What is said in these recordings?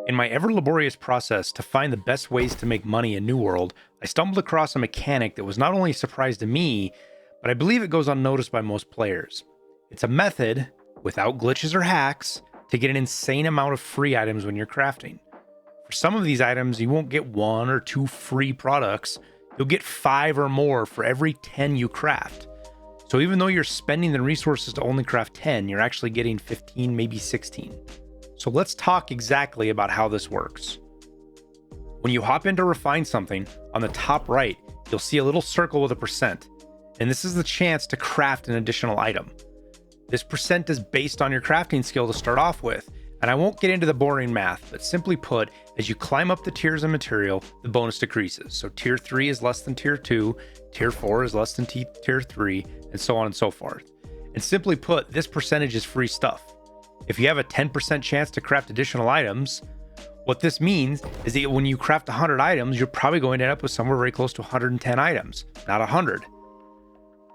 In my ever laborious process to find the best ways to make money in New World, I stumbled across a mechanic that was not only a surprise to me, but I believe it goes unnoticed by most players. It's a method, without glitches or hacks, to get an insane amount of free items when you're crafting. For some of these items, you won't get 1 or 2 free products, you'll get 5 or more for every 10 you craft. So even though you're spending the resources to only craft 10, you're actually getting 15, maybe 16. So let's talk exactly about how this works. When you hop in to refine something, on the top right, you'll see a little circle with a percent, and this is the chance to craft an additional item. This percent is based on your crafting skill to start off with, and I won't get into the boring math, but simply put, as you climb up the tiers of material, the bonus decreases. So tier 3 is less than tier 2, tier 4 is less than tier 3, and so on and so forth. And simply put, this percentage is free stuff. If you have a 10% chance to craft additional items, what this means is that when you craft 100 items, you're probably going to end up with somewhere very close to 110 items, not 100.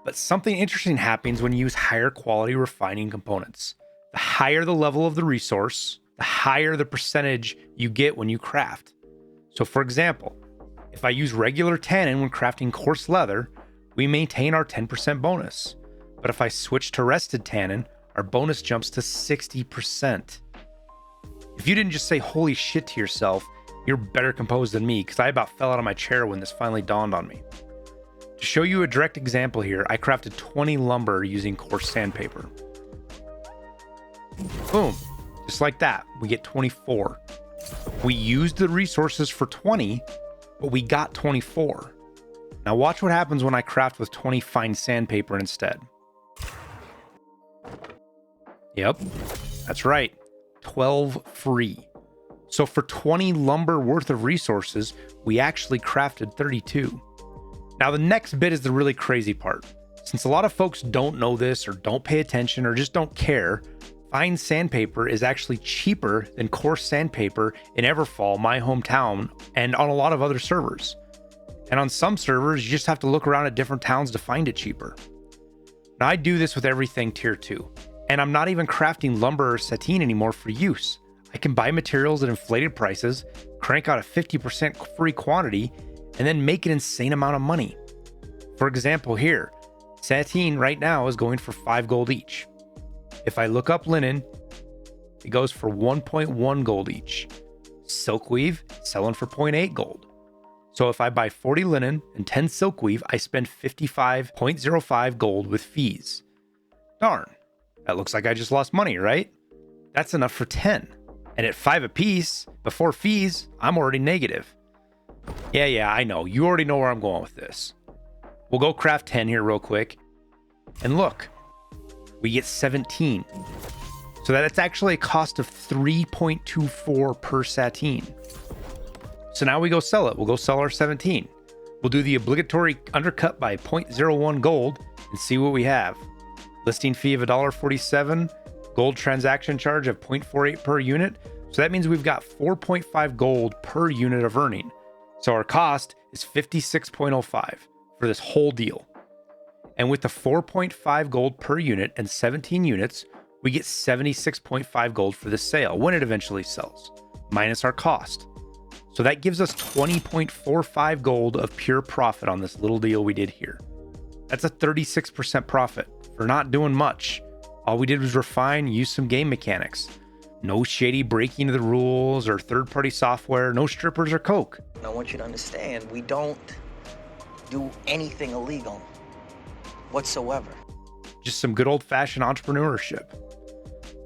But something interesting happens when you use higher quality refining components. The higher the level of the resource, the higher the percentage you get when you craft. So for example, if I use regular tannin when crafting coarse leather, we maintain our 10% bonus. But if I switch to rested tannin, our bonus jumps to 60%. If you didn't just say holy shit to yourself, you're better composed than me, because I about fell out of my chair when this finally dawned on me. To show you a direct example here, I crafted 20 lumber using coarse sandpaper. Boom, just like that, we get 24. We used the resources for 20, but we got 24. Now watch what happens when I craft with 20 fine sandpaper instead. Yep, that's right, 12 free. So for 20 lumber worth of resources, we actually crafted 32. Now the next bit is the really crazy part. Since a lot of folks don't know this or don't pay attention or just don't care, fine sandpaper is actually cheaper than coarse sandpaper in Everfall, my hometown, and on a lot of other servers. And on some servers, you just have to look around at different towns to find it cheaper. Now I do this with everything tier 2. And I'm not even crafting lumber or sateen anymore for use. I can buy materials at inflated prices, crank out a 50% free quantity, and then make an insane amount of money. For example here, sateen right now is going for 5 gold each. If I look up linen, it goes for 1.1 gold each. Silkweave, selling for 0.8 gold. So if I buy 40 linen and 10 silkweave, I spend 55.05 gold with fees. Darn. That looks like I just lost money, right? That's enough for 10. And at 5 apiece, before fees, I'm already negative. Yeah, I know. You already know where I'm going with this. We'll go craft 10 here real quick. And look, we get 17. So that's actually a cost of 3.24 per sateen. So now we go sell it. We'll go sell our 17. We'll do the obligatory undercut by 0.01 gold and see what we have. Listing fee of $1.47, gold transaction charge of 0.48 per unit. So that means we've got 4.5 gold per unit of earning. So our cost is 56.05 for this whole deal. And with the 4.5 gold per unit and 17 units, we get 76.5 gold for the sale when it eventually sells, minus our cost. So that gives us 20.45 gold of pure profit on this little deal we did here. That's a 36% profit for not doing much. All we did was refine, use some game mechanics. No shady breaking of the rules or third-party software, no strippers or coke. I want you to understand, we don't do anything illegal whatsoever. Just some good old-fashioned entrepreneurship.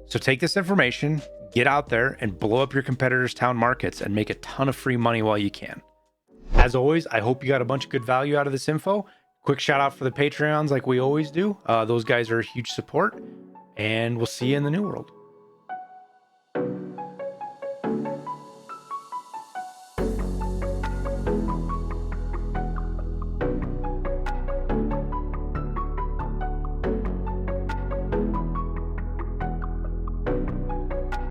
So take this information, get out there and blow up your competitors' town markets and make a ton of free money while you can. As always, I hope you got a bunch of good value out of this info. Quick shout out for the Patreons like we always do. Those guys are a huge support, and we'll see you in the new world.